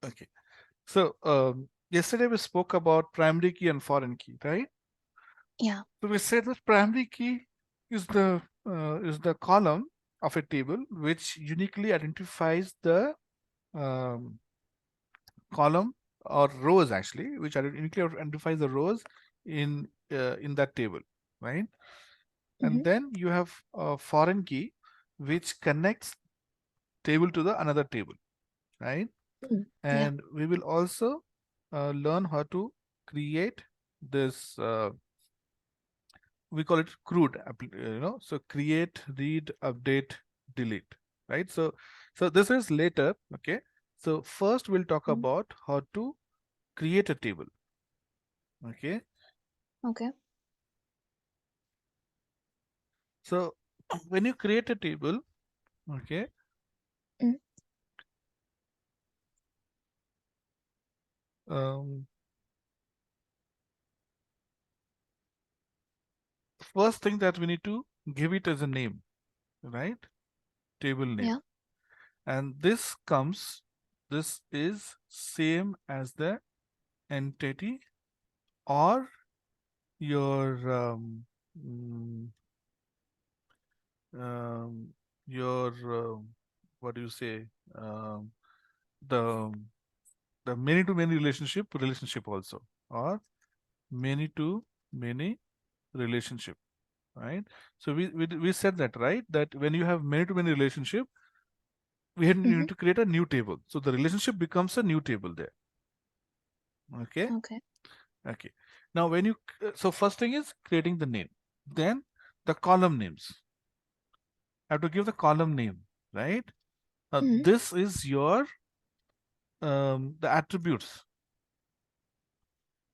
Okay. So yesterday we spoke about primary key and foreign key, right? Yeah. So we said that primary key is the column of a table which uniquely identifies the um, column or rows actually, which uniquely identifies the rows in that table, right? And Mm-hmm. then you have a foreign key which connects table to the another table, right? Mm. Yeah. And we will also learn how to create this we call it crude so create, read, update, delete, right? So this is later. Okay, so first we'll talk Mm. about how to create a table. Okay, Okay. so when you create a table, okay, Mm. um, first thing that we need to give it as a name, right? Table name. Yeah. And this is same as the entity or your mm, um, your what do you say, um, the the many to many relationship also, or many to many relationship, right? So we said that, right, that when you have many to many relationship, you Mm-hmm. need to create a new table, so the relationship becomes a new table there. Okay. Okay. Okay. Now when you so first thing is creating the name, then the column names. I have to give the column name, right? Mm-hmm. This is your the attributes.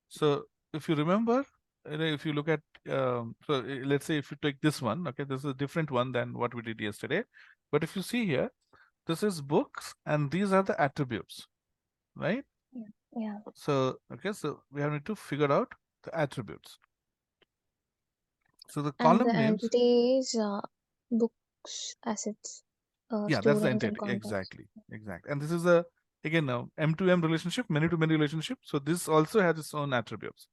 So if you remember, if you look at let's say if you take this one, okay, this is a different one than what we did yesterday. But if you see here, this is books, and these are the attributes, right? Yeah. Yeah. So okay, so we have to figure out the attributes. So the And column the names, entity is books, assets, yeah, that's the students, and entity contacts. exactly, exact. And this is a again now M to M relationship, many to many relationship. So this also has its own attributes.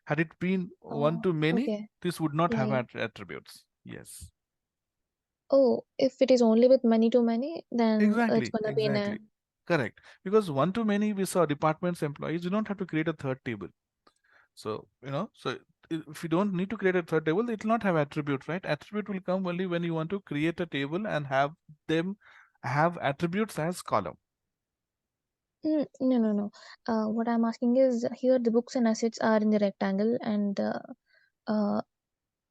Had it been one Oh, to many, okay. this would not Yeah. have Yeah. attributes. Yes. Oh, if it is only with many to many, then it's Exactly, gonna be in a. exactly. Correct. Because one to many, we saw departments, employees, you don't have to create a third table. So, so if you don't need to create a third table, it will not have attribute, right? Attribute will come only when you want to create a table and have them have attributes as column. No, no, no. What I'm asking is here the books and assets are in the rectangle, and uh,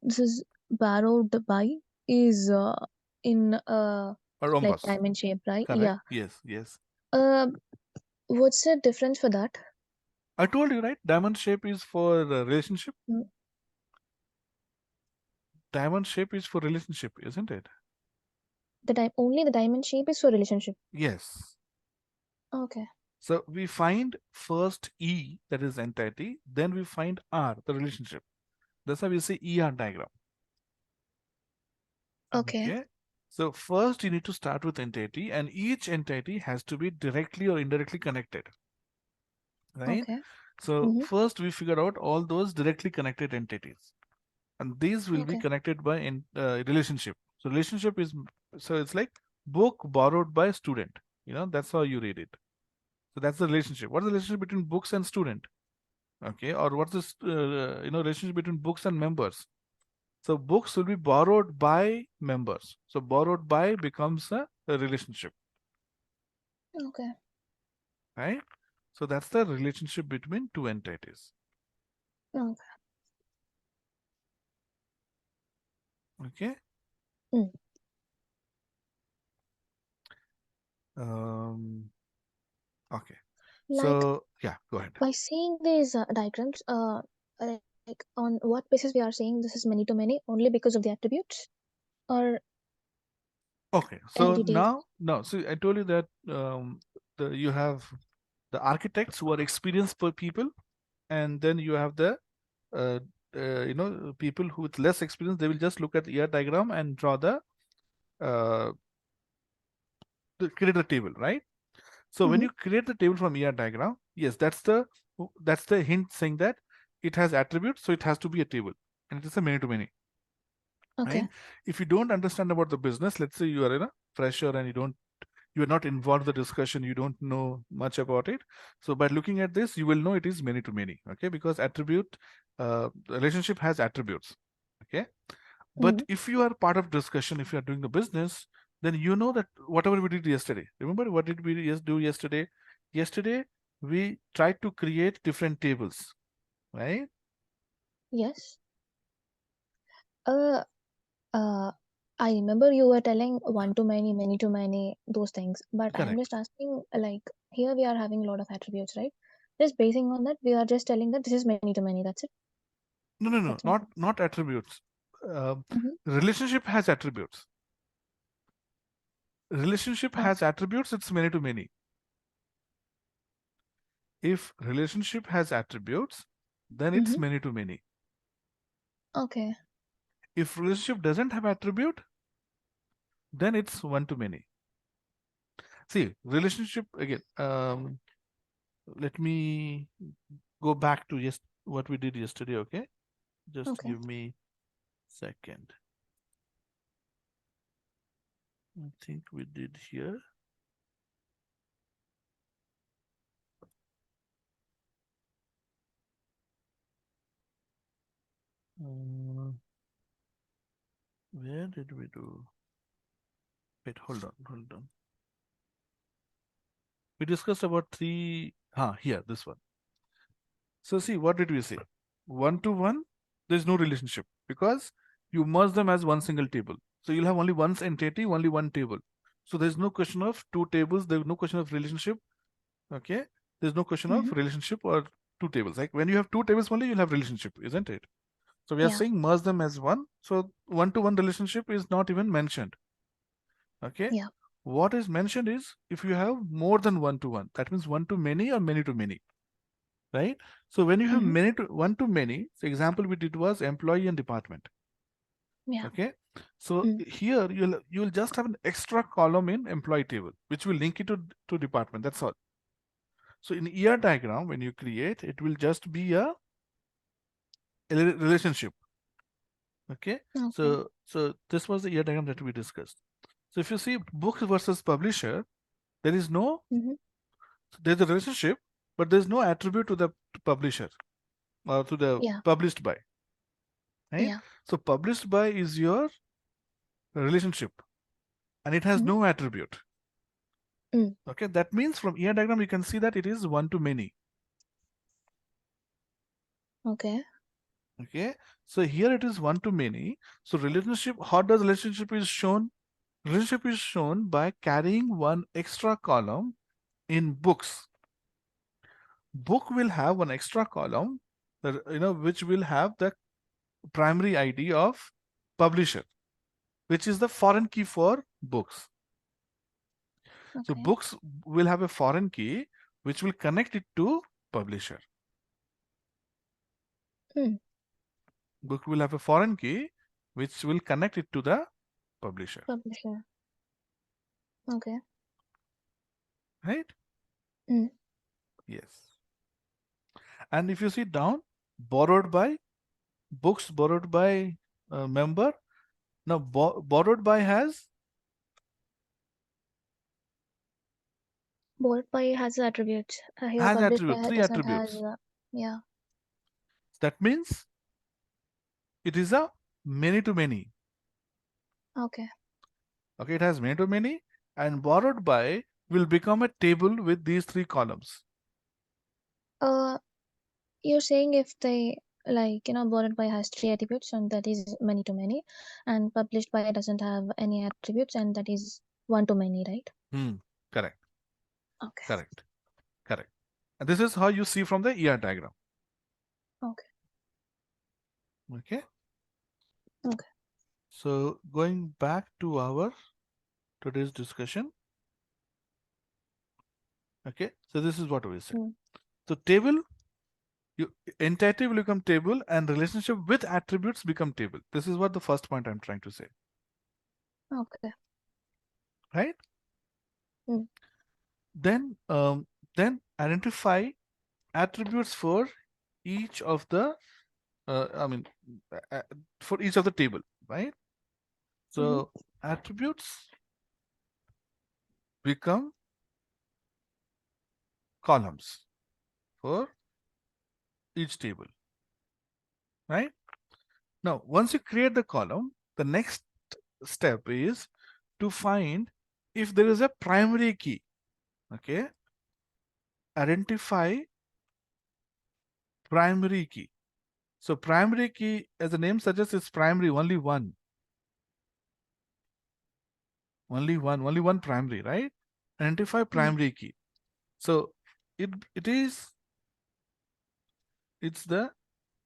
this is borrowed by is in Or like rhombus. diamond shape, right? Correct. Yeah. Yes, yes. Uh, what's the difference for that? I told you, right? Diamond shape is for relationship. Mm, Diamond shape is for relationship, isn't it? only the diamond shape is for relationship. Yes. Okay. So we find first E, that is entity, then we find R, the relationship. That's how we say ER diagram. Okay. Okay. So first you need to start with entity, and each entity has to be directly or indirectly connected, right? Okay. So Mm-hmm. first we figure out all those directly connected entities, and these will be Okay. connected by relationship. So relationship is, so it's like book borrowed by student. That's how you read it. So that's the relationship. What's the relationship between books and student? Okay, or what's this relationship between books and members? So books will be borrowed by members. So borrowed by becomes a relationship, Okay. right? So that's the relationship between two entities. Okay. Okay. Mm. Um, okay. Like So yeah, go ahead. by seeing these diagrams, like on what basis we are saying this is many to many only because of the attributes or Okay. So entities. now, no. See, I told you that you have the architects who are experienced people, and then you have the uh, people who with less experience. They will just look at the ER diagram and draw uh, create the table, right? So when Mm-hmm. you create the table from ER diagram, yes, that's the hint saying that it has attributes, so it has to be a table, and it is a many to many. Okay. Right? If you don't understand about the business, let's say you are a fresher and you are not involved in the discussion, you don't know much about it. So by looking at this, you will know it is many to many. Okay, because relationship has attributes. Okay, but Mm-hmm. if you are part of discussion, if you are doing the business, then you know that whatever we did yesterday. Remember what did we do yesterday? Yesterday we tried to create different tables, right? Yes. Uh, uh, I remember you were telling one to many to many, those things. But I'm Correct. just asking, like, here we are having a lot of attributes, right? Just basing on that, we are just telling that this is many to many. That's it. No, no, no, That's all. not attributes. Um Mm-hmm. Relationship has attributes. Relationship Uh, has attributes. It's many to many. If relationship has attributes, then it's mm-hmm. many to many. Okay. If relationship doesn't have attribute, then it's one to many. See, relationship again. Let me go back to just what we did yesterday. Okay, just Okay. give me second. I think we did here. Uh, where did we do? Wait, hold on. We discussed about three. Here, this one. So see, what did we say? One to one, there's no relationship because you merge them as one single table. So you'll have only one entity, only one table. So there's no question of two tables. There's no question of relationship. Okay. There's no question of Mm-hmm. relationship or two tables. Like when you have two tables only, you'll have relationship, isn't it? So we are Yeah. saying merge them as one. So one to one relationship is not even mentioned. Okay. Yeah. What is mentioned is if you have more than one to one, that means one to many or many to many, right? So when you have Mm-hmm. many to one to many, the example we did was employee and department. Yeah. Okay. So Mm. here you'll just have an extra column in employee table, which will link it to department. That's all. So in ER diagram, when you create, it will just be a relationship. Okay. Okay. So this was the ER diagram that we discussed. So if you see book versus publisher, there is no Mm-hmm. there's a relationship, but there's no attribute to the publisher or to the Yeah. published by, right? Yeah. So published by is your relationship and it has Mm-hmm. no attribute. Mm. Okay, that means from ER diagram you can see that it is one to many. Okay. Okay, so here it is one to many. So relationship, how does relationship is shown? Relationship is shown by carrying one extra column in books. Book will have one extra column that which will have the primary ID of publisher, which is the foreign key for books. So Okay. books will have a foreign key which will connect it to publisher. Mm. Book will have a foreign key which will connect it to the publisher, Publisher. Okay. right? Mm. Yes. And if you see down, borrowed by books, borrowed by member. Now borrowed by Bold by has attributes. Here, has published attribute, by three doesn't has. attributes. Yeah. That means it is a many to many. Okay. Okay, it has many to many, and borrowed by will become a table with these three columns. Uh, you're saying if they, like, borrowed by has three attributes and that is many to many, and published by doesn't have any attributes and that is one to many, right? Hmm. Correct. Okay. Correct. Correct. And this is how you see from the ER diagram. Okay. Okay. Okay. So going back to our today's discussion. Okay. So this is what we say. Mm. So table, you entity will become table and relationship with attributes become table. This is what the first point I'm trying to say. Okay. Right? Mm. Then identify attributes for each of the I mean uh, uh, for each of the table, right? Mm-hmm. So attributes become columns for each table, right? Now, once you create the column, the next step is to find if there is a primary key. Okay, identify primary key. So primary key, as the name suggests, is primary, only one primary, right? Identify Yeah. primary key. So it is it's the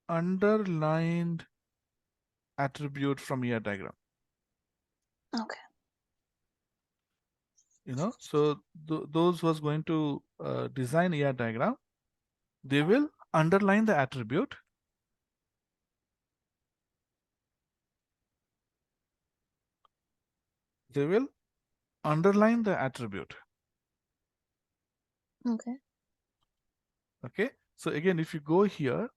underlined attribute from your diagram. Okay. So those who was going to design ER diagram, they will underline the attribute. They will underline the attribute. Okay. Okay. So again, if you go here,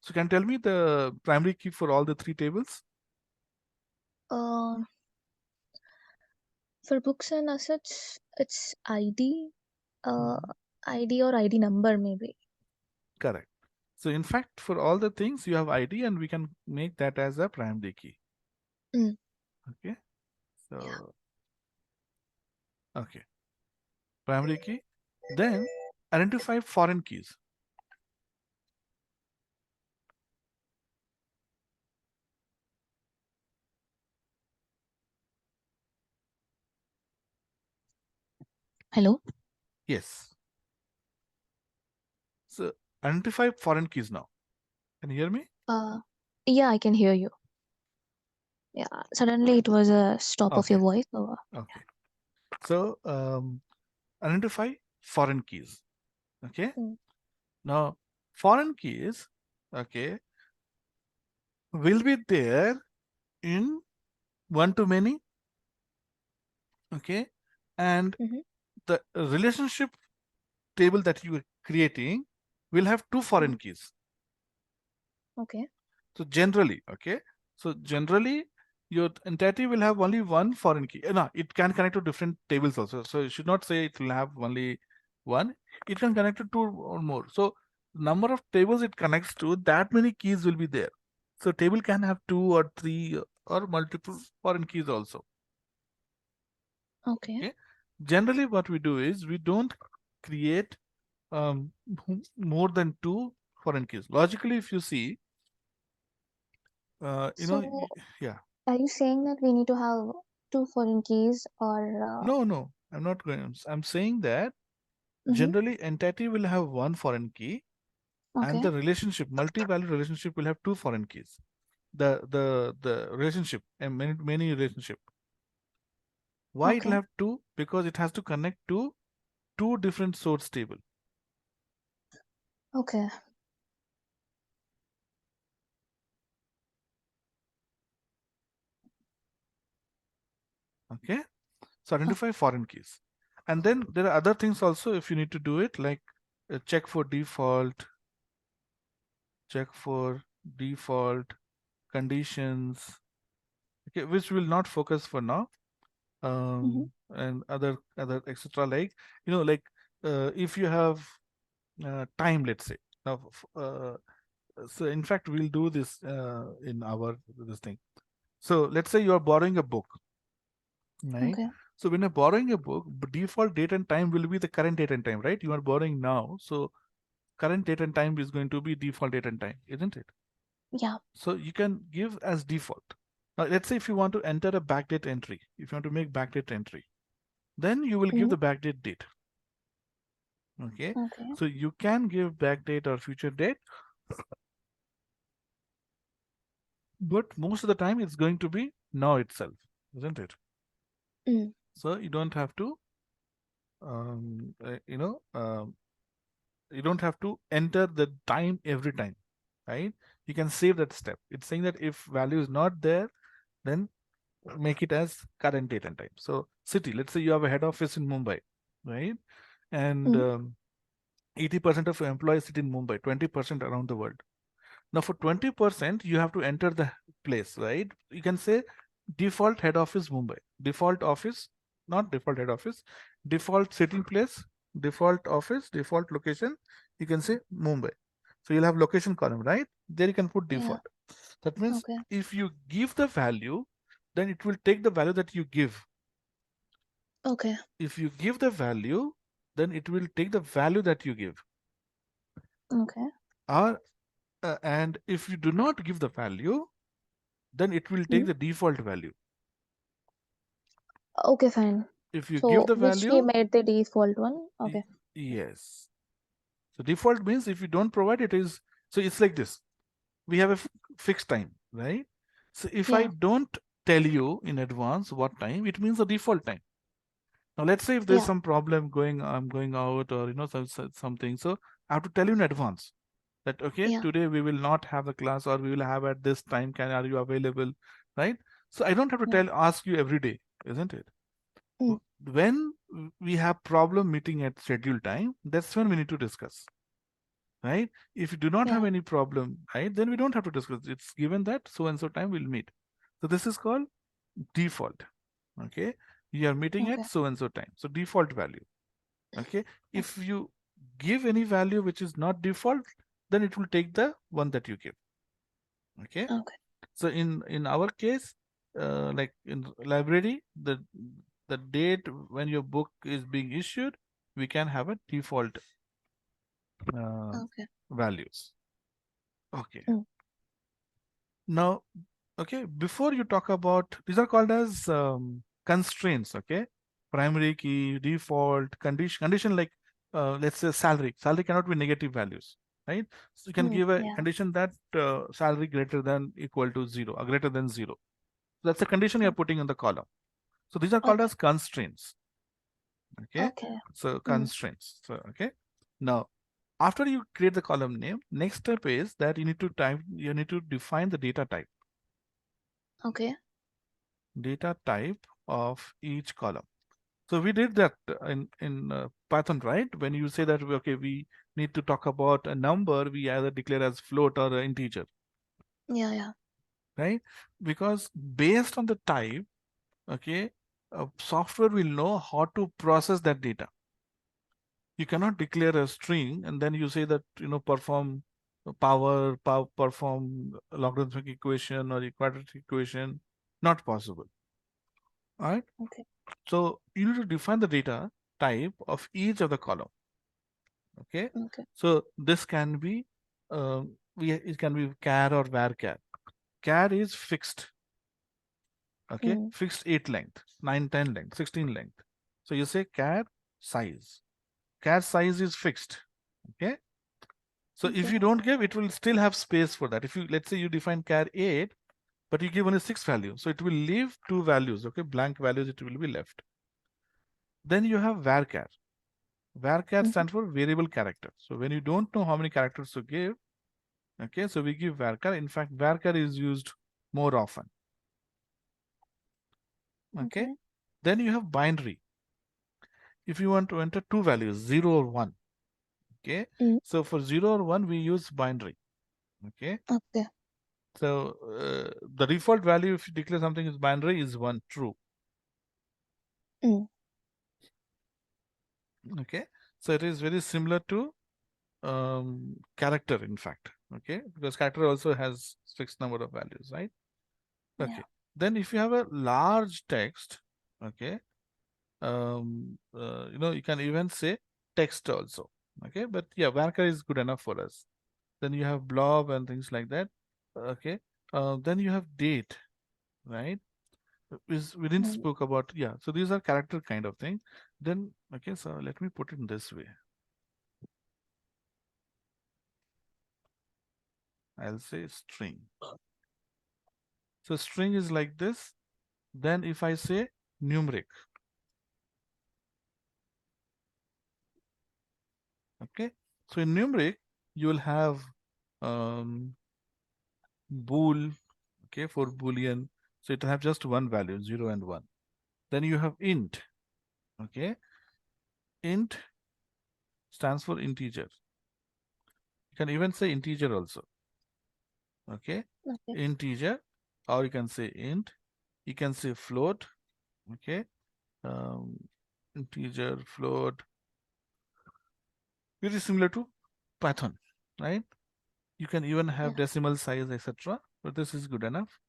so can you tell me the primary key for all the three tables? Uh, for books and assets, it's ID, uh, Mhm. ID or ID number maybe. Correct. So in fact, for all the things you have ID, and we can make that as a primary key. Mm. Okay. Yeah. So okay, primary key. Then identify foreign keys. Hello. Yes. So identify foreign keys now. Can you hear me? Uh, yeah, I can hear you. Yeah. Suddenly it was a stop of your Okay. voice. So, Okay. So identify foreign keys. Okay. mm, Now foreign keys, okay, will be there in one to many. Okay. And mm-hmm. the relationship table that you are creating will have two Mm. foreign keys. Okay. So generally, okay. So generally, your entity will have only one foreign key. No, it can connect to different tables also. So you should not say it will have only one. It can connect to two or more. So number of tables it connects to, that many keys will be there. So table can have two or three or multiple foreign keys also. Okay. Okay. Generally, what we do is we don't create more than two foreign keys. Logically, if you see, uh, you know, So, yeah. are you saying that we need to have two foreign keys or? No, I'm not going. I'm saying that Mm-hmm. generally entity will have one foreign key, and Okay. the relationship, multi-value relationship, will have two foreign keys. The relationship and many relationship. Why it will Okay. have two? Because it has to connect to two different source table. Okay. Okay, so Oh, identify foreign keys, and then there are other things also if you need to do it, like check for default, check for default conditions. Okay, which will not focus for now. mm-hmm. And other etc, like like if you have time, let's say now so in fact we'll do this in our this thing. So let's say you are borrowing a book, right? Okay. So when you're borrowing a book, default date and time will be the current date and time, right? You are borrowing now, so current date and time is going to be default date and time, isn't it? Yeah. So you can give as default. Now let's say if you want to enter a backdate entry, if you want to make backdate entry, then you will give Mm-hmm. the backdate date. Okay, Okay. so you can give backdate or future date, but most of the time it's going to be now itself, isn't it? Mm. So you don't have to um, uh, you know um, you don't have to enter the time every time, right? You can save that step. It's saying that if value is not there, then make it as current date and time. So city, let's say you have a head office in Mumbai, right? and Mm. 80% of employees sit in Mumbai, 20% around the world. Now for 20%, you have to enter the place, right? You can say default head office Mumbai, default office, not default head office, default sitting place, default office, default location. You can say Mumbai. So you'll have location column, right? There you can put Yeah. default. That means Okay. if you give the value, then it will take the value that you give. Okay. If you give the value, then it will take the value that you give. Okay. Or and if you do not give the value, then it will take Mm. the default value. Okay, fine. If you give So the which we value, made the default one. y- Okay. yes. So default means if you don't provide it is, so it's like this. We have a fixed time, right? So if I Yeah. don't tell you in advance what time, it means the default time. Now let's say if there's Yeah. some problem going, I'm going out or something. So I have to tell you in advance that okay, Yeah. today we will not have the class or we will have at this time. Are you available? Right? So I don't have to Yeah. ask you every day, isn't it? Mm. When we have problem meeting at scheduled time, that's when we need to discuss, right? If you do not have Yeah. any problem, right, then we don't have to discuss. It's given that so and so time we'll meet. So this is called default. Okay, you are meeting at Okay. so and so time, so default value. Okay, if you give any value which is not default, then it will take the one that you give. Okay, Okay. so in our case, like in library, the date when your book is being issued, we can have a default uh, Okay. values. Okay, Mm. now, okay, before you talk about, these are called as constraints. Okay, primary key, default, condition like let's say salary cannot be negative values, right? So you can Mm. give a Yeah. condition that salary greater than equal to zero or greater than zero. That's a condition you're putting in the column. So these are called Okay. as constraints. Okay. Okay. So Mm. constraints. So okay. Now, after you create the column name, next step is that you need to define the data type. Okay. Data type of each column. So we did that in Python, right? When you say that okay, we need to talk about a number, we either declare as float or an integer, Yeah. Yeah. right? Because based on the type, okay, software will know how to process that data. You cannot declare a string and then you say that perform perform logarithmic equation or a quadratic equation. Not possible. All right. Okay. So you need to define the data type of each of the column. Okay. Okay. So this can be it can be char or varchar. Char is fixed. Okay, Mm. fixed 8 length, 9, 10 length, 16 length. So you say char size. Char size is fixed. Okay. So if Okay. you don't give, it will still have space for that. If you, let's say you define char 8, but you give only 6 values, so it will leave 2 values, okay, blank values, it will be left. Then you have varchar. Varchar Mm. stands for variable character. So when you don't know how many characters to give, okay, so we give varchar. In fact, varchar is used more often. Okay. Okay. Then you have binary. If you want to enter 2 values, 0 or 1, okay. Mm. So for 0 or 1, we use binary. Okay. Okay. So the default value, if you declare something is binary, is 1 true. Mm. Okay. So it is very similar to character, in fact. Okay. Because character also has fixed number of values, right? Yeah. Okay. Then if you have a large text, okay, you can even say text also. Okay. But yeah, varchar is good enough for us. Then you have blob and things like that. Okay. Then you have date, right? Is we didn't Mm. spoke about, yeah. So these are character kind of thing. Then okay, so let me put it in this way. I'll say string. So string is like this. Then if I say numeric, okay. So in numeric, you will have um, bool, okay, for boolean. So it will have just one value, 0 and 1. Then you have int, okay. Int stands for integer. You can even say integer also. Okay, Okay. integer, or you can say int. You can say float. Okay, um, integer, float, very similar to Python, right? You can even have Yeah. decimal size, etc. But this is good enough.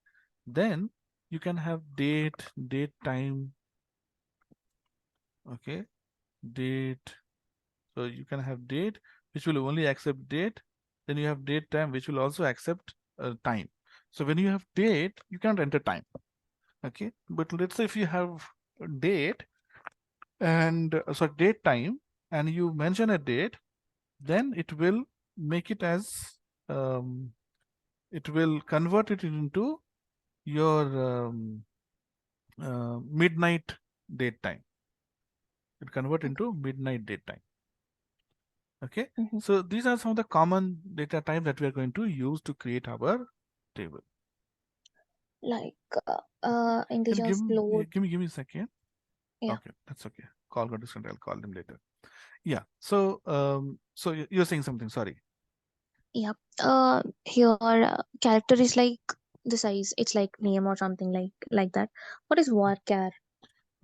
Then you can have date, time. Okay, date. So you can have date, which will only accept date. Then you have date time, which will also accept time. So when you have date, you can't enter time. Okay, but let's say if you have a date and so date time, and you mention a date, then it will make it as um, it will convert it into your midnight date time. It convert Okay. into midnight date time. Okay, Mm-hmm. so these are some of the common data types that we are going to use to create our table. Like Can you integer, float. give me a second? Yeah. Okay, that's okay. Call got disconnected. I'll call them later. Yeah. So so you're saying something. Sorry. Yeah. Here character is like the size. It's like name or something like that. What is varchar?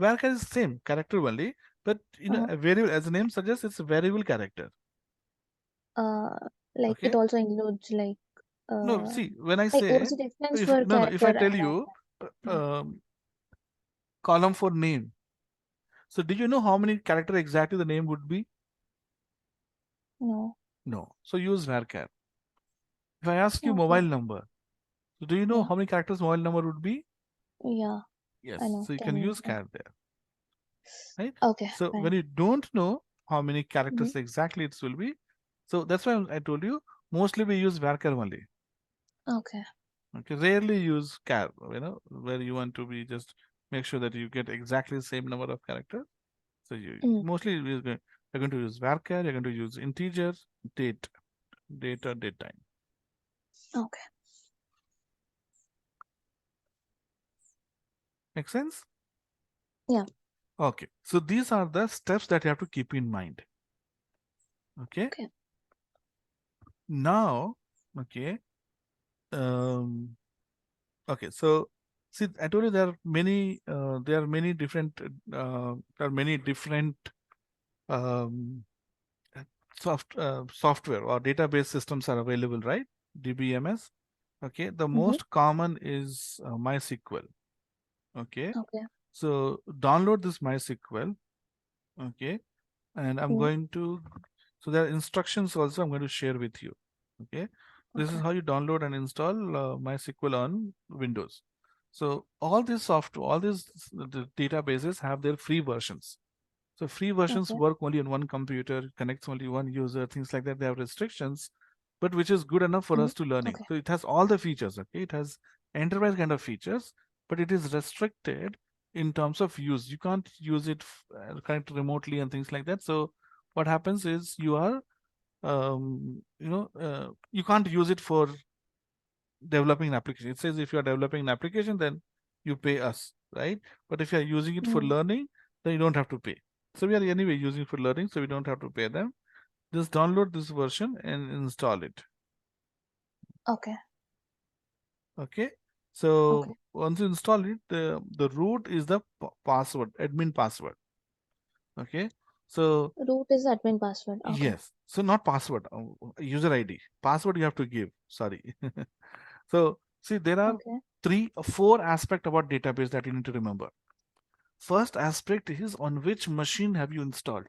Varchar is same character only, but Uh, a variable, as the name suggests, it's a variable character. uh, like it Okay. also includes No, uh, see, when I like say, what's the difference if for no, no, if character I and tell you varchar? column for name, so do you know how many character exactly the name would be? No. No. So use varchar. If I ask you Okay. mobile number, so do you know Yeah. how many characters mobile number would be? Yeah. I Yes. know. So you can 10. use Yeah. char there, right? Okay. So when Fine. you don't know how many Mm-hmm. characters exactly it will be, so that's why I told you mostly we use varchar only. Okay. Okay, rarely use char, where you want to be just make sure that you get exactly the same number of characters. So you Mm. mostly you're going to use varchar, you're going to use integer, date, date or date time. Okay. Make sense? Yeah. Okay. So these are the steps that you have to keep in mind. Okay. Okay. Now, okay. Um, okay. So see, I told you there are many different, there are many different um, software or database systems are available, right? DBMS. Okay. The Mm-hmm. most common is MySQL. Okay. Okay. So download this MySQL. Okay. And I'm Mm. going to, so there are instructions also I'm going to share with you. Okay. This is Okay. how you download and install MySQL on Windows. So all this software, all these the databases have their free versions. So free versions Okay. work only on one computer, connects only one user, things like that. They have restrictions, but which is good enough for Mm. us to learning. Okay. So it has all the features. Okay, it has enterprise kind of features, but it is restricted in terms of use. You can't use it connect remotely and things like that. So what happens is you can't use it for developing an application. It says if you are developing an application, then you pay us, right? But if you are using it for Mm. learning, then you don't have to pay. So we are anyway using it for learning, so we don't have to pay them. Just download this version and install it. Okay. Okay. So Okay. once you install it, the root is the password, admin password. Okay. So Root is admin password. Okay. yes. So not password, user ID. Password you have to give. Sorry. So see, there are Okay. four aspect about database that you need to remember. First aspect is on which machine have you installed,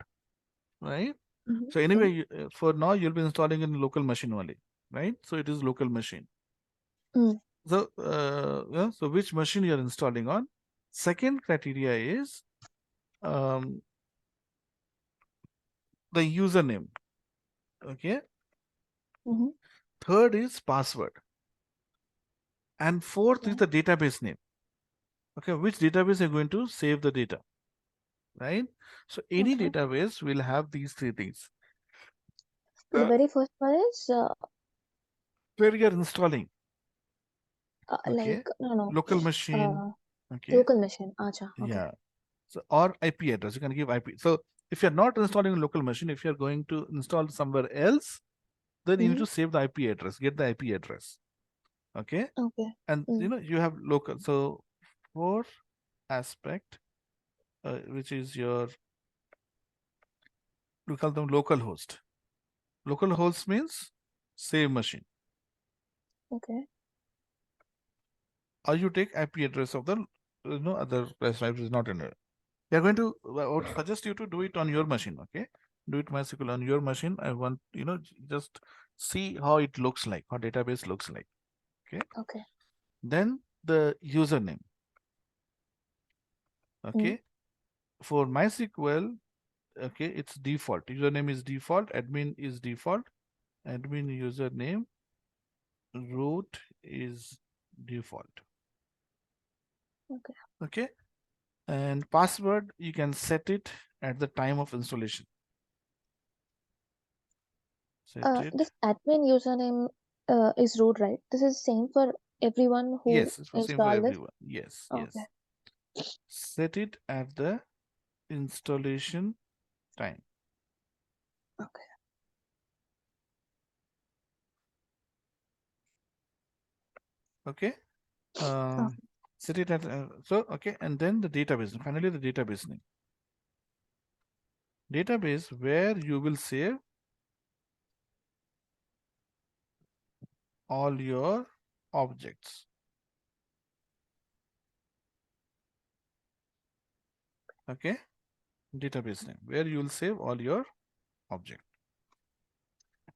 right? Mm-hmm. So Yeah. anyway, for now you'll be installing in local machine only, right? So it is local machine. Mm. So yeah, so which machine you are installing on? Second criteria is um, the username. Okay. Mm-hmm. Third is password, and fourth is Okay. the database name. Okay, which database you're going to save the data, right? So any Okay. database will have these three things. The Uh, very first one is where you are installing, like okay, no no local machine, uh okay, local machine. Acha. Okay. yeah. So or IP address, you can give IP. So If you're not installing a local machine, if you're going to install somewhere else, then you need Mm. to save the IP address, get the IP address. Okay. Okay. And Mm. you have local. So for aspect, which is your, we call them local host. Local host means save machine. Okay. Or you take IP address of the other restaurant is not in it. You're going to, I would suggest you to do it on your machine. Okay, do it MySQL on your machine. I want just see how it looks like, how database looks like. Okay, Okay. then the username. Mm. Okay, for MySQL, okay, it's default. Username is default. Admin is default. Admin username. Root is default. Okay. Okay, and password you can set it at the time of installation. Set it. This admin username is root, right? This is same for everyone who Yes, it's the same for install this. everyone. Yes, Okay. yes. Set it at the installation time. Okay. Okay. Okay. Set it at so okay, and then the database. Finally, the database name. Database where you will save all your objects. Okay. Database name where you will save all your objects.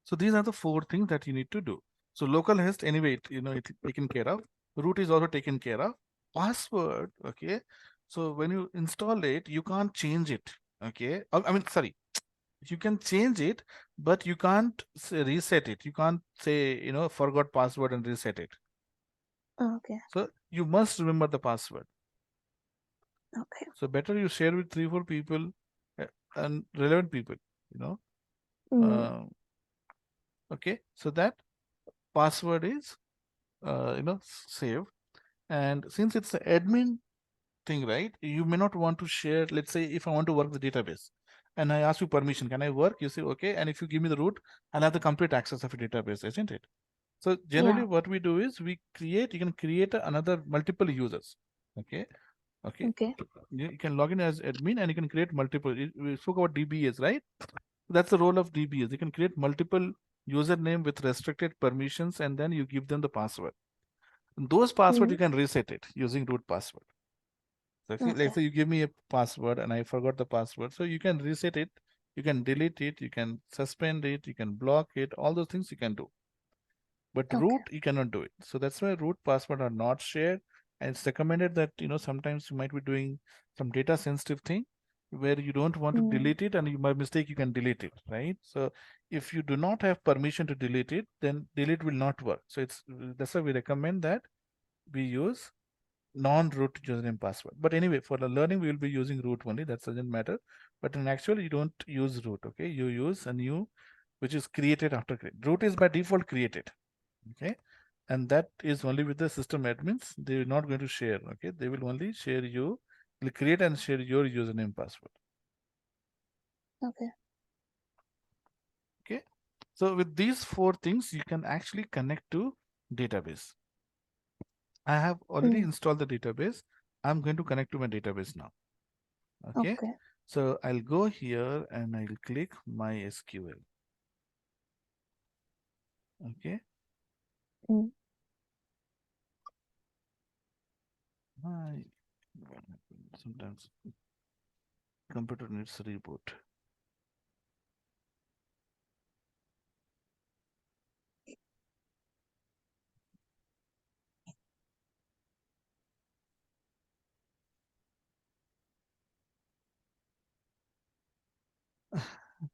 So these are the four things that you need to do. So local host, anyway, it's taken care of. Root is also taken care of. Password, okay. So when you install it, you can't change it. Okay. I mean, sorry, you can change it, but you can't reset it. You can't say, forgot password and reset it. Okay. So you must remember the password. Okay. So better you share with 3, 4 people and relevant people, you know. Mm. Uh, okay. So that password is saved. And since it's an admin thing, right, you may not want to share. Let's say if I want to work the database and I ask you permission, can I work? You say okay, and if you give me the root, I'll have the complete access of a database, isn't it? So generally Yeah. what we do is you can create another multiple users. Okay. Okay. Okay. You can log in as admin and you can create multiple. We spoke about DBAs, right? That's the role of DBAs. You can create multiple username with restricted permissions and then you give them the password. Those password Mm. you can reset it using root password. So Okay. let's say you give me a password and I forgot the password. So you can reset it, you can delete it, you can suspend it, you can block it, all those things you can do. But Okay. root, you cannot do it. So that's why root password are not shared. And it's recommended that, sometimes you might be doing some data sensitive thing where you don't want to Mm. delete it and you by mistake you can delete it, right? So if you do not have permission to delete it, then delete will not work. So that's why we recommend that we use non-root username password. But anyway, for the learning, we will be using root only. That doesn't matter. But in actual, you don't use root. Okay, you use a new, which is created after create. Root is by default created. Okay, and that is only with the system admins. They are not going to share. Okay, they will only share you. Will create and share your username password. Okay. Okay, so with these four things, you can actually connect to database. I have already Mm. installed the database. I'm going to connect to my database now. Okay, Okay. so I'll go here and I'll click MySQL. Okay, Mm. my what happened? Sometimes computer needs a reboot.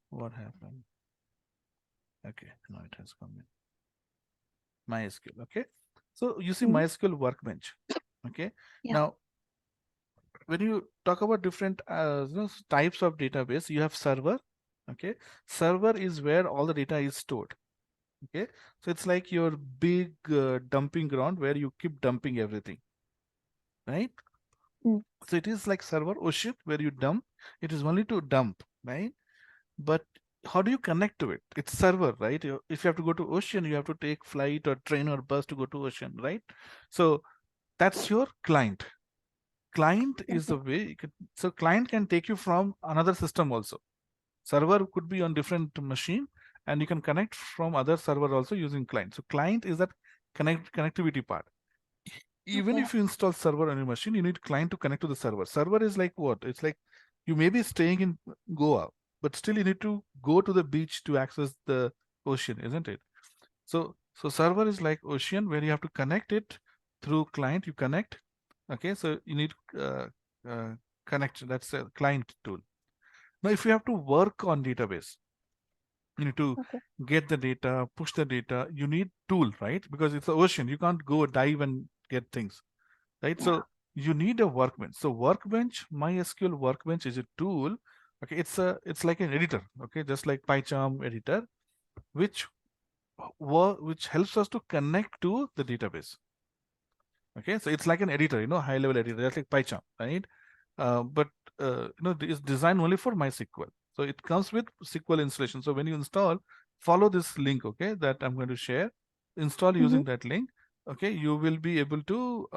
What happened? Okay, now it has come in. MySQL. Okay, so you see Mm. MySQL Workbench. Okay, Yeah. now when you talk about different types of database, you have server. Okay, server is where all the data is stored. Okay, so it's like your big dumping ground where you keep dumping everything, right? Mm. So it is like server ocean where you dump. It is only to dump. right? But how do you connect to it? It's server, right? If you have to go to ocean, you have to take flight or train or bus to go to ocean, right? So that's your client. Client is the Okay. way so client can take you from another system also. Server could be on different machine, and you can connect from other server also using client. So client is that connectivity part. Even Okay. if you install server on your machine, you need client to connect to the server. Server is like what? It's like you may be staying in Goa, but still you need to go to the beach to access the ocean, isn't it? So server is like ocean where you have to connect it through client. You connect. Okay, so you need uh, connect. That's a client tool. Now, if you have to work on database, you need to Okay. get the data, push the data. You need tool, right? Because it's the ocean. You can't go dive and get things, right? Yeah. So you need a workbench. So workbench, MySQL workbench is a tool. Okay, it's like an editor. Okay, just like PyCharm editor, which which helps us to connect to the database. Okay, so it's like an editor, high level editor, just like PyCharm, right? But it's designed only for MySQL. So it comes with SQL installation. So when you install, follow this link, okay, that I'm going to share. Install Mm-hmm. using that link. Okay, you will be able to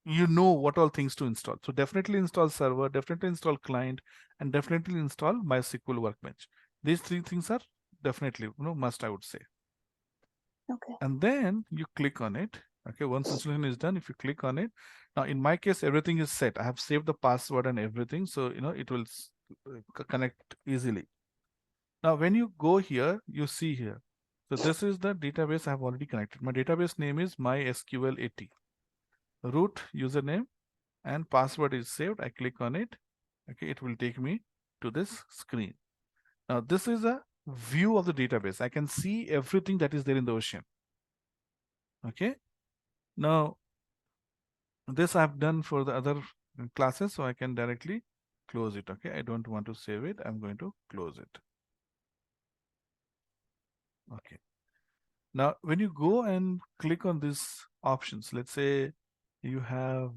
you know what all things to install. So definitely install server, definitely install client, and definitely install MySQL Workbench. These three things are definitely must, I would say. Okay. And then you click on it. Okay, once installation is done, if you click on it, now in my case, everything is set. I have saved the password and everything, so it will connect easily. Now, when you go here, you see here. So this is the database I have already connected. My database name is MySQL80. Root username and password is saved. I click on it. Okay, it will take me to this screen. Now, this is a view of the database. I can see everything that is there in the ocean. Okay. Now, this I've done for the other classes, so I can directly close it. Okay, I don't want to save it. I'm going to close it. Okay. Now, when you go and click on these options, let's say you have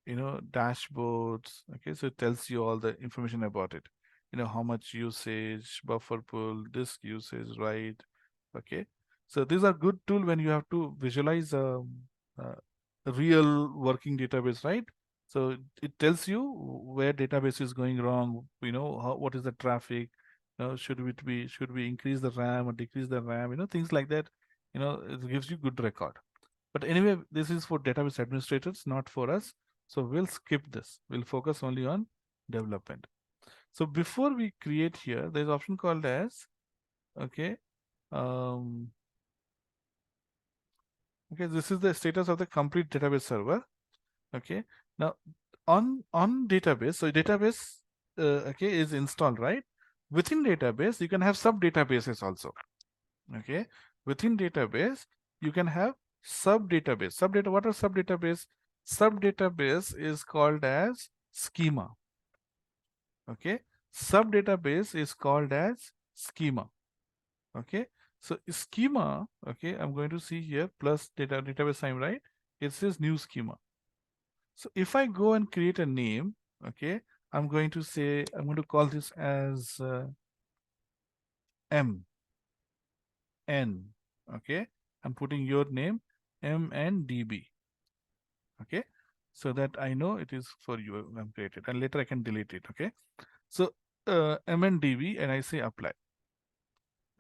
dashboards. Okay, so it tells you all the information about it. How much usage, buffer pool, disk usage, right? Okay, so these are good tool when you have to visualize uh, a real working database, right? So it tells you where database is going wrong. What is the traffic. Should we increase the RAM or decrease the RAM, things like that. It gives you good record. But anyway, this is for database administrators, not for us. So we'll skip this. We'll focus only on development. So before we create here, there's option called as, okay, um, okay, this is the status of the complete database server. Okay, now on database, so database, okay, is installed, right? Within database, you can have sub databases also. Okay, within database, you can have sub database. What are sub database? Sub database is called as schema. Okay, sub database is called as schema. Okay, so schema, okay, I'm going to see here plus database sign, right? It says new schema. So if I go and create a name, okay, I'm going to call this as M N. Okay, I'm putting your name MNDB. Okay, so that I know it is for you. I'm created, and later I can delete it. Okay, so MNDB, and I say apply.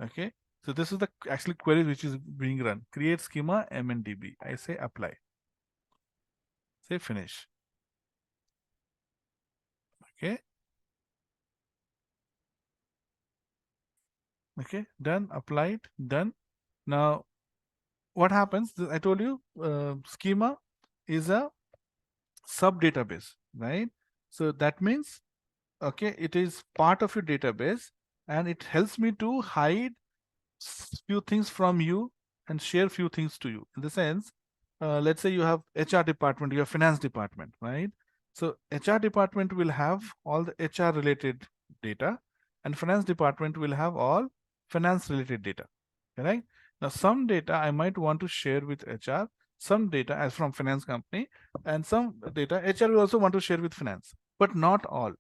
Okay, so this is the actually query which is being run. Create schema MNDB. I say apply. Say finish. Okay, okay, done. Applied. Done. Now what happens? I told you schema is a sub database, right? So that means, okay, it is part of your database, and it helps me to hide few things from you and share few things to you. In the sense, let's say you have HR department, you have finance department, right? So HR department will have all the HR related data, and finance department will have all finance related data. Correct? Now some data I might want to share with HR, some data as from finance company, and some data HR will also want to share with finance, but not all.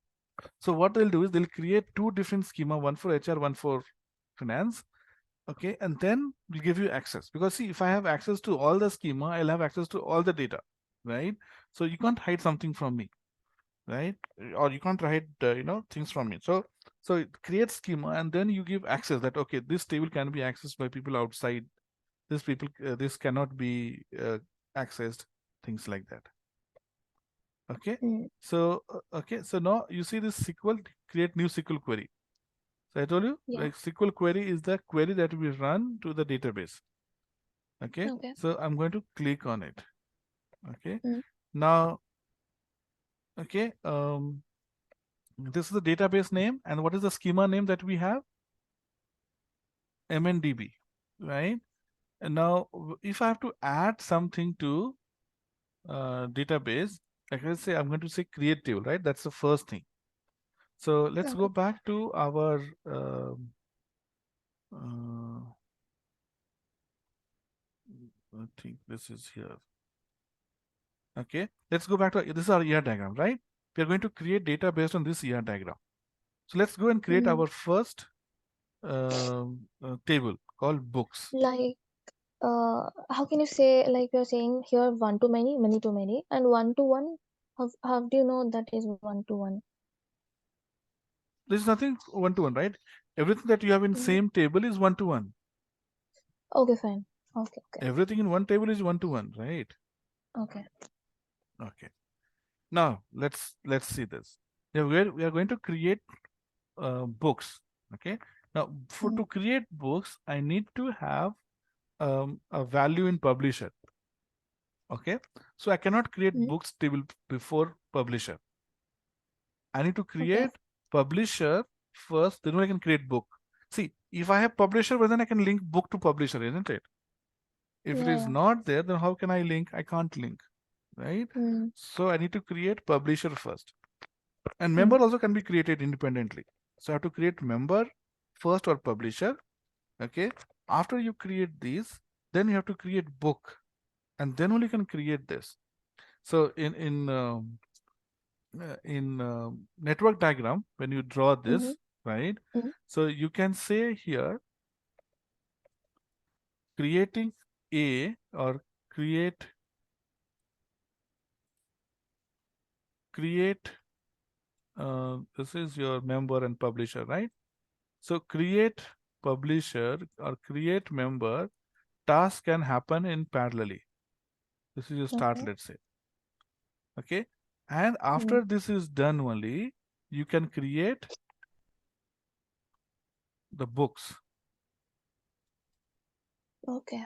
So what they'll do is they'll create two different schema, one for HR, one for finance. Okay, and then we'll give you access, because see, if I have access to all the schema, I'll have access to all the data, right? So you can't hide something from me, right? Or you can't hide things from me. So it creates schema, and then you give access that, okay, this table can be accessed by people outside, this cannot be accessed, things like that. Okay, Mm. so now you see this SQL create new SQL query. So I told you, Yeah. like, SQL query is the query that we run to the database. Okay, Okay. so I'm going to click on it. Okay, Mm. now, okay, this is the database name, and what is the schema name that we have? MNDB, right? And now, if I have to add something to database, like, let's say I'm going to say create table, right? That's the first thing. So let's go Okay. back to our uh, I think this is here. Okay, let's go back to this is our ER diagram, right? We are going to create data based on this ER diagram. So let's go and create Mm. our first table called books. Like, how can you say, like you're saying here, one to many, many to many, and one to one? How do you know that is one to one? There's nothing one to one, right? Everything that you have in Mm. same table is one to one. Okay, fine. Okay, okay, Everything in one table is one to one, right? okay. Okay. Now let's see this. Now we are going to create books. Okay. Now for Mm. to create books, I need to have a value in publisher. Okay. So I cannot create Mm. books table before publisher. I need to Okay. create publisher first, then I can create book. See, if I have publisher, well, then I can link book to publisher, isn't it? If it Yeah, is yeah. not there, then how can I link? I can't link, right? Mm. So I need to create publisher first. And Mm. member also can be created independently. So I have to create member first or publisher. Okay. After you create these, then you have to create book, and then only you can create this. So in network diagram, when you draw Mm-hmm. this, right? Mm. So you can say here creating a, or create this is your member and publisher, right? So create publisher or create member task can happen in parallelly. This is your start, Okay. let's say. Okay, and Mm. after this is done only, you can create the books. Okay.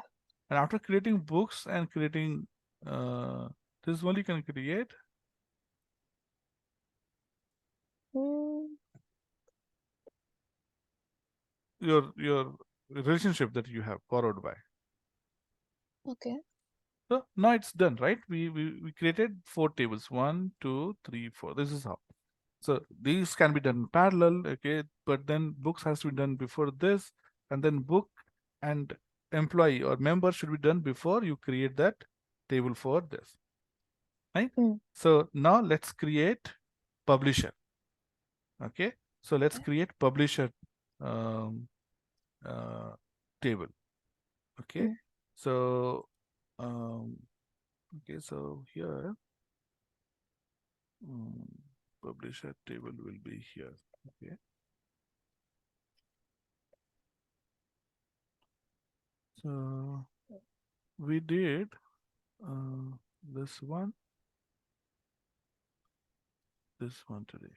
And after creating books and creating this only, can create Mm. your relationship that you have borrowed by. Okay. So now it's done, right? We created 4 tables, 1, 2, 3, 4. This is how. So these can be done in parallel, okay, but then books has to be done before this, and then book and employee or member should be done before you create that table for this, right? Mm. So now let's create publisher. Okay, so let's Okay. create publisher um, uh, table. Okay, Mm. so um, okay, so here um, publisher table will be here. Okay, so we did this one, this one today.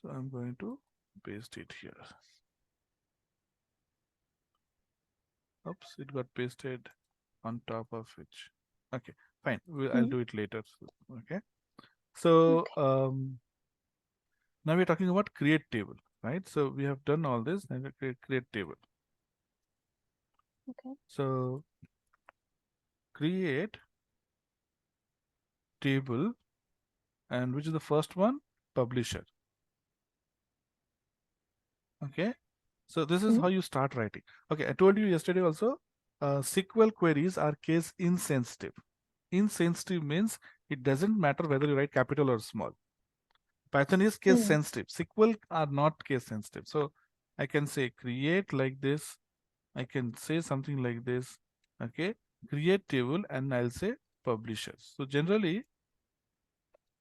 So I'm going to paste it here. Oops, it got pasted on top of which. Okay, fine. I'll Mm. do it later. Okay. So Okay. now we're talking about create table, right? So we have done all this. Now we create table. Okay. So create table, and which is the first one? Publisher. Okay. So this is Mm. how you start writing. Okay, I told you yesterday also, SQL queries are case insensitive. Insensitive means It doesn't matter whether you write capital or small. Python is case Mm, sensitive. SQL are not case sensitive. So I can say create like this. I can say something like this. Okay. Create table and I'll say publishers. So generally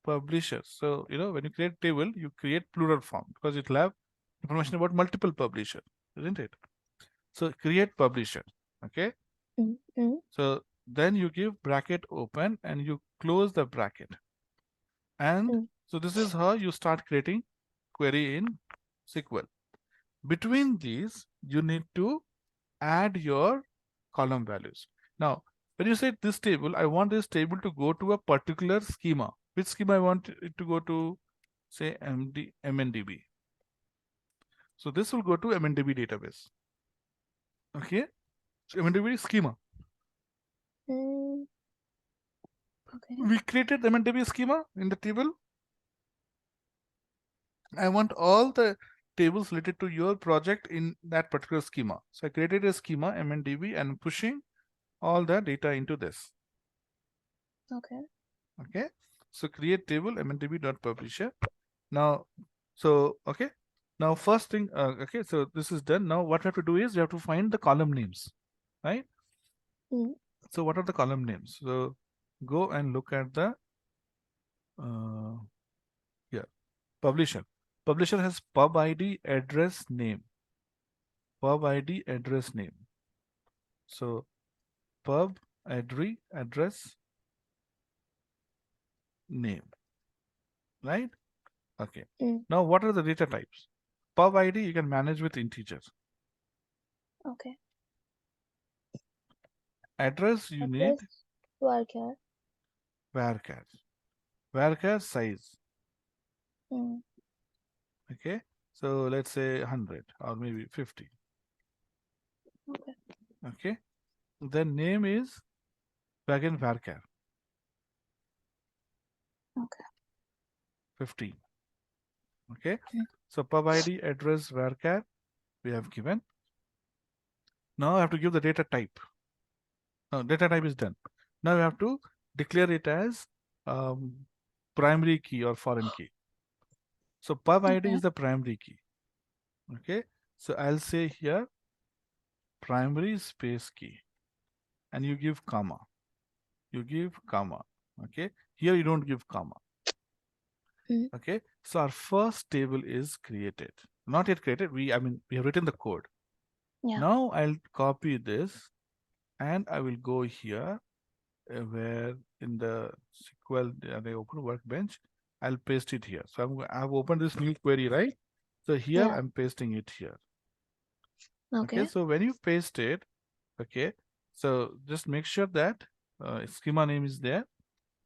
publishers. So when you create table, you create plural form because it will have information about multiple publishers, isn't it? So create publisher. Okay. mm, mm, So then you give bracket open and you close the bracket. And mm. so this is how you start creating query in SQL. Between these, you need to add your column values. Now, when you say this table, I want this table to go to a particular schema. Which schema I want it to go to? Say MNDB. So this will go to MNDB database. Okay, so MNDB schema. Mm, okay. We created MNDB schema in the table. I want all the tables related to your project in that particular schema. So I created a schema MNDB and pushing all the data into this. Okay. Okay. So create table mndb.publisher. Now, so okay. Now first thing, okay. So this is done. Now what we have to do is we have to find the column names, right? Mm, So what are the column names? So go and look at the uh, yeah publisher. Publisher has pub ID, address, name. Pub ID, address, name. So pub, address, name, right? Okay. mm. Now what are the data types? Pub ID you can manage with integers. Okay. Address you Address, need varchar. varchar. Varchar size. Mm, Okay. So let's say 100 or maybe 50. okay. Okay. Then name is again varchar Okay. 15. Okay. Mm, So pub ID, address, varchar we have given. Now I have to give the data type. Data type is done. Now we have to declare it as um, primary key or foreign key. So pub ID okay. is the primary key. Okay. So I'll say here primary space key and you give comma. You give comma. Okay. Here you don't give comma. Mm, Okay. So our first table is created. Not yet created. We have written the code. yeah. Now I'll copy this and I will go here where in the SQL the open workbench. I'll paste it here. So I've opened this new query, right? So here Yeah. I'm pasting it here. Okay. Okay. So when you paste it, okay, so just make sure that schema name is there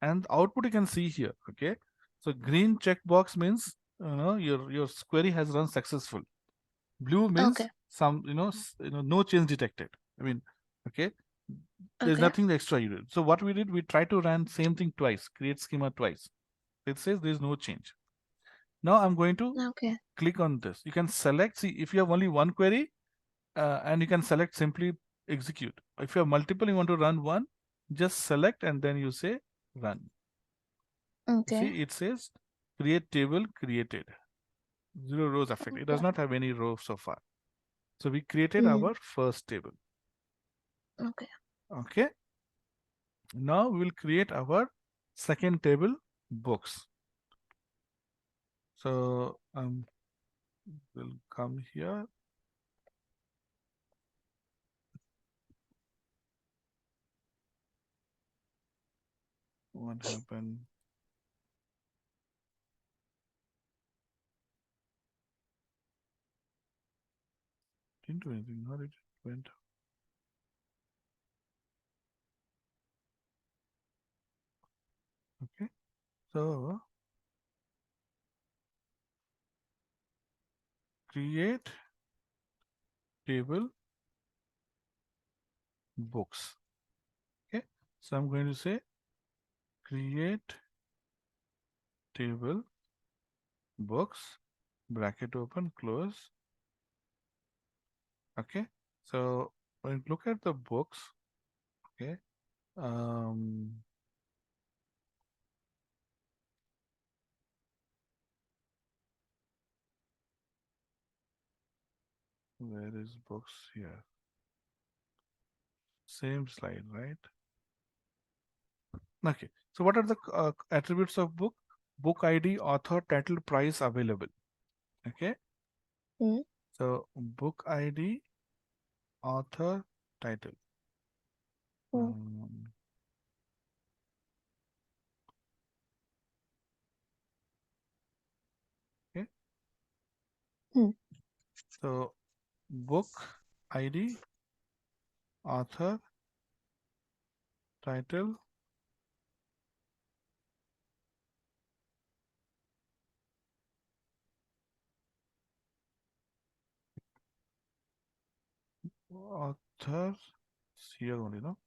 and the output you can see here. Okay, so green checkbox means your query has run successful. Blue means Okay. some no change detected. I mean, okay, there's Okay. nothing extra you did. So what we did, we tried to run same thing twice, create schema twice. It says there's no change. Now I'm going to Okay. click on this. You can select. See, if you have only one query, and you can select simply execute. If you have multiple, you want to run one, just select and then you say run. You Okay. see, it says create table created. Zero rows affected. It does Okay. not have any rows so far. So we created Mm, our first table. okay. Okay. Now we will create our second table, books. So we'll come here. What happened? Didn't do anything. How did it went? Okay. So create table books. Okay. So I'm going to say create table books bracket open close. Okay. So when you look at the books, okay, um, Where is books here? Same slide, right? Okay. So what are the attributes of book? Book ID, author, title, price, available. Okay. Hmm. So book ID, author, title. Hmm. Um, okay. Hmm. So book ID, author, title, author. Here only, no?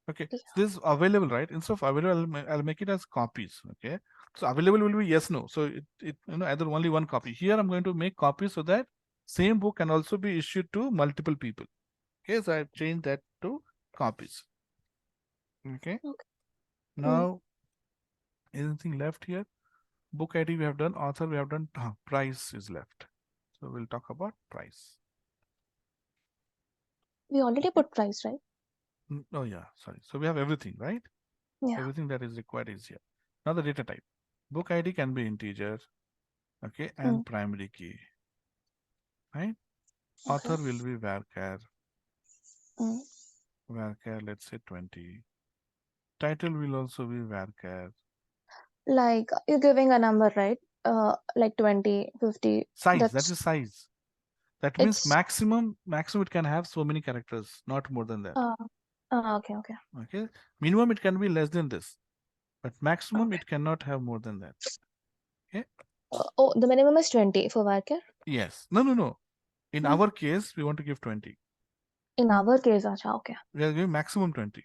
Okay, Yeah. so this is available, right? Instead of available, I'll make it as copies. Okay, so available will be yes, no. So it either only one copy. Here I'm going to make copies so that same book can also be issued to multiple people. Okay, so I've changed that to copies. Okay, Okay. Hmm. now anything left here? Book ID we have done, author we have done, price is left. So we'll talk about price. We already Okay. put price, right? Oh yeah, sorry. So we have everything, right? Yeah. Everything that is required is here. Now the data type. Book ID can be integer, okay, Hmm. and primary key, right? Okay. Author will be varchar, Hmm. let's say 20. Title will also be varchar. Like you're giving a number, right? Like 20, 50. Size, that That's is size. That means it's. maximum it can have so many characters, not more than that. Uh. Okay. Okay. Okay. Minimum it can be less than this, but maximum Okay. it cannot have more than that. Okay. Oh, the minimum is 20 for Varkar. Yes. No, no, no. In Hmm. our case, we want to give 20. In our case, acha, okay. We are giving maximum 20.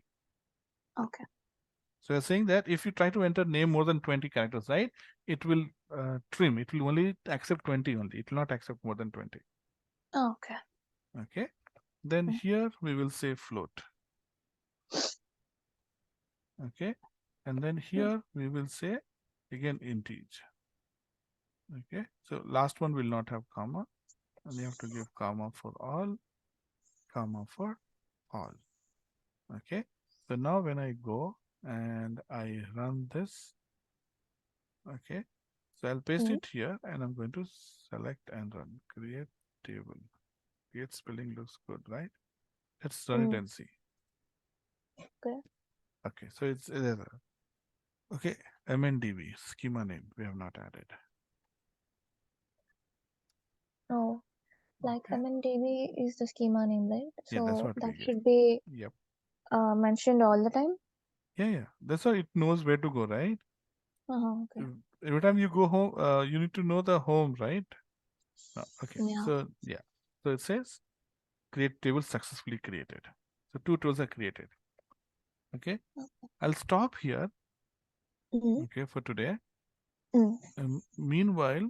Okay. So you're saying that if you try to enter name more than 20 characters, right, it will trim. It will only accept 20 only. It will not accept more than 20. Okay. Okay. Then Hmm. here we will say float. Okay. And then Hmm. here we will say again integer. Okay. So last one will not have comma. And you have to give comma for all, comma for all. Okay. So now when I go and I run this, okay. So I'll paste Hmm. it here and I'm going to select and run. Create table. Create spelling looks good, right? Let's run it Hmm. and see. Okay. Okay, so it's okay. MNDB schema name we have not added. Oh, like Okay, MNDB is the schema name, right? yeah, that's So what that we get. should be Yep. mentioned all the time. Yeah. That's why it knows where to go, right? Okay. Every time you go home, you need to know the home, right? No. Okay. Yeah. So yeah. So it says create table successfully created. So two tables are created. Okay. I'll stop here. Mm-hmm. Okay, for today. Mm. Meanwhile,